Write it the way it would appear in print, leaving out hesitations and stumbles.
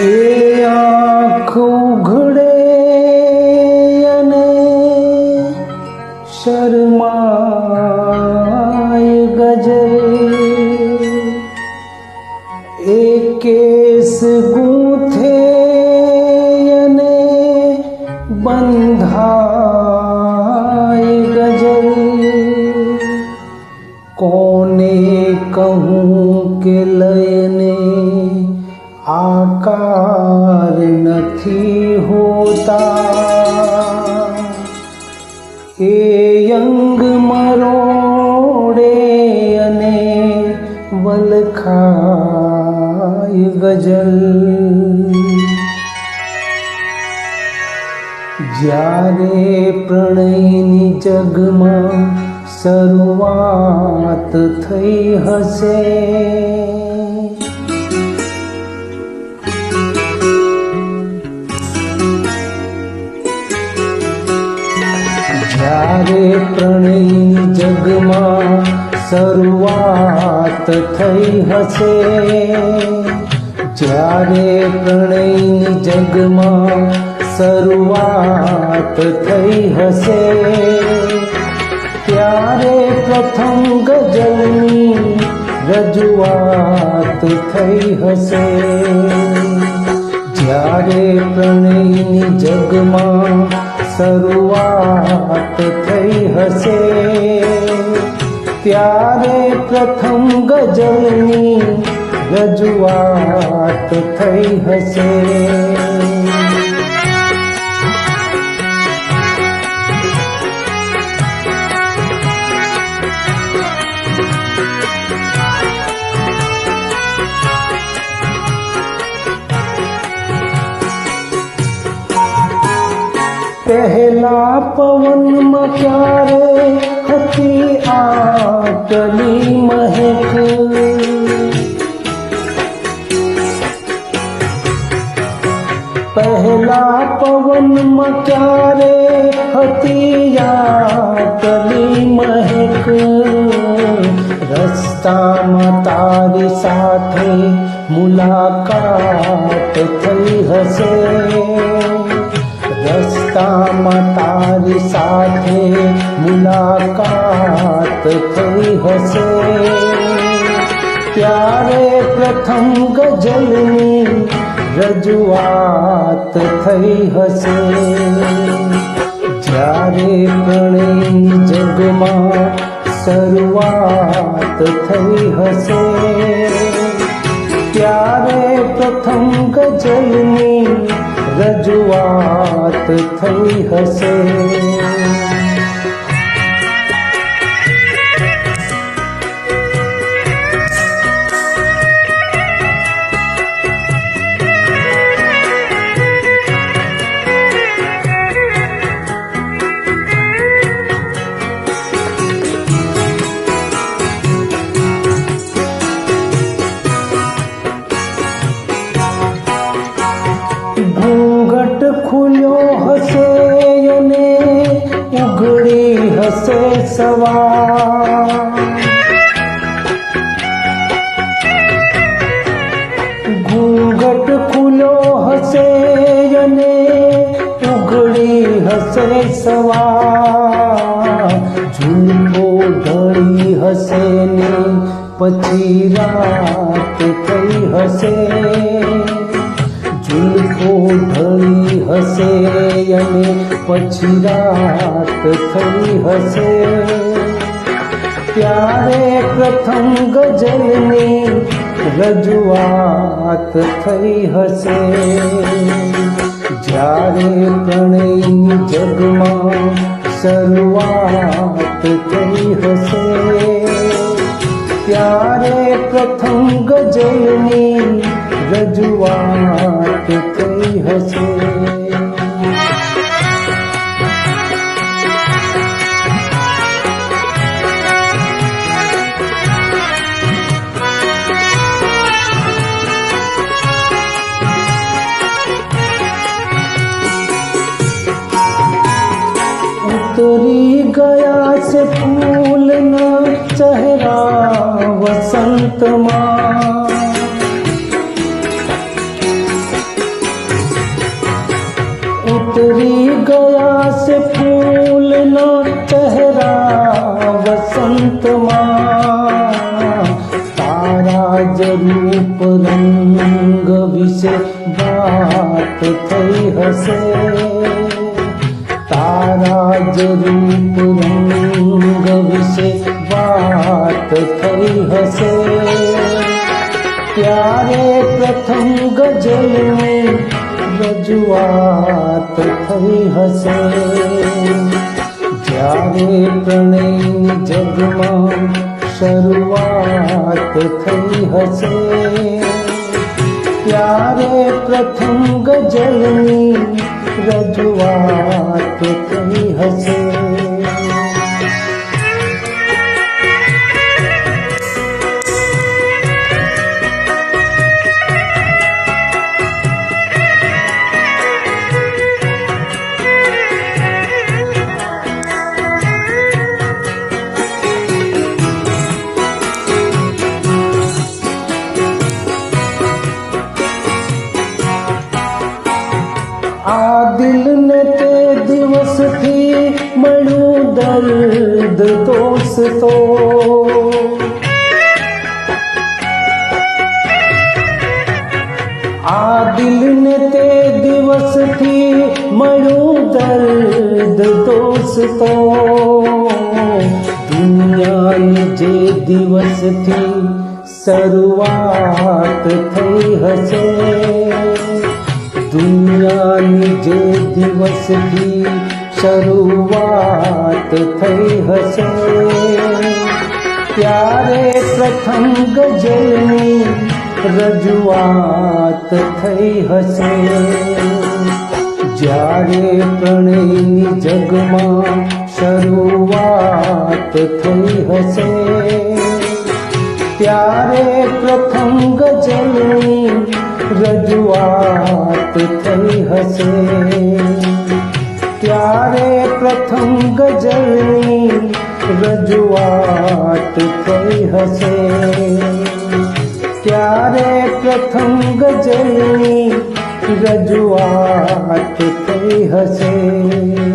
એ આંખ ઉઘડે અને શરમાય ગજલ, એ કેસ ગૂંથે અને બંધાય ગજલ, કોને કહું કે લયને આકાર નથી હોતા, એ અંગ મરોડે અને વલખાય ગજલ, જ્યારે પ્રણયની જગમાં શરૂઆત થઈ હશે, જ્યારે પ્રણયની જગમાં શરૂઆત થઈ હશે, જ્યારે પ્રણયની જગમાં શરૂઆત થઈ હશે, ત્યારે પ્રથમ ગઝલની રજૂઆત થઈ હશે, જ્યારે પ્રણયની જગમાં શરૂઆત થઈ હશે, ત્યારે પ્રથમ ગઝલની રજૂઆત થઈ હશે. પહેલા પવનમાં ક્યારે હતી આટલી મહેક, પહેલા પવનમાં ક્યારે હતી આટલી મહેક, રસ્તામાં તારી સાથે મુલાકાત થઈ હશે, રસ્તામાં તારી સાથે મુલાકાત થઈ હશે, ત્યારે પ્રથમ ગઝલની રજૂઆત થઈ હશે, જ્યારે પ્રણયની જગમાં શરૂઆત થઈ હશે, ત્યારે પ્રથમ ગઝલની રજૂઆત થઈ હશે. ઘૂંઘટ ખુલ્યો હશે અને ઉઘડી હશે સવાર, ઘૂંઘટ ખુલ્યો હશે અને ઉઘડી હશે સવાર, ઝૂલકો ઢળી હશે ને પછી રાત થઈ હશે, ઝૂલકો ઢળી હશે અને પછી રાત થઈ હશે, ત્યારે પ્રથમ ગઝલની રજૂઆત થઈ હશે, જ્યારે પ્રણયની જગમાં શરૂઆત થઈ હશે, ત્યારે પ્રથમ ગઝલની રજૂઆત થઈ હશે. उतरी गया से फूल न चेहरा वसंत माँ, उतरी गया से फूल न चेहरा वसंत मां तारा रूप रंग विશે વાત થઈ હશે તારા રૂપ રંગ વિશે વાત થઈ હશે ત્યારે પ્રથમ ગઝલની રજૂઆત થઈ હશે જ્યારે પ્રણયની જગમાં શરૂઆત થઈ હશે ત્યારે પ્રથમ ગઝલની રજૂઆત થઈ હશે આ દિલને તે દિવસથી મળ્યું દર્દ દોસ્તો આ દિલને તે દિવસથી મળ્યું દર્દ દોસ્તો દુનિયાની જે દિવસથી શરૂઆત થઈ હશે દુનિયાની જે દિવસથી શરૂઆત થઈ હશે ત્યારે પ્રથમ ગઝલની રજૂઆત થઈ હશે જ્યારે પ્રણયની જગમાં શરૂઆત થઈ હશે ત્યારે પ્રથમ ગઝલની રજૂઆત થઈ હશે ત્યારે પ્રથમ ગઝલની રજૂઆત થઈ હશે ત્યારે પ્રથમ ગઝલની રજૂઆત થઈ હશે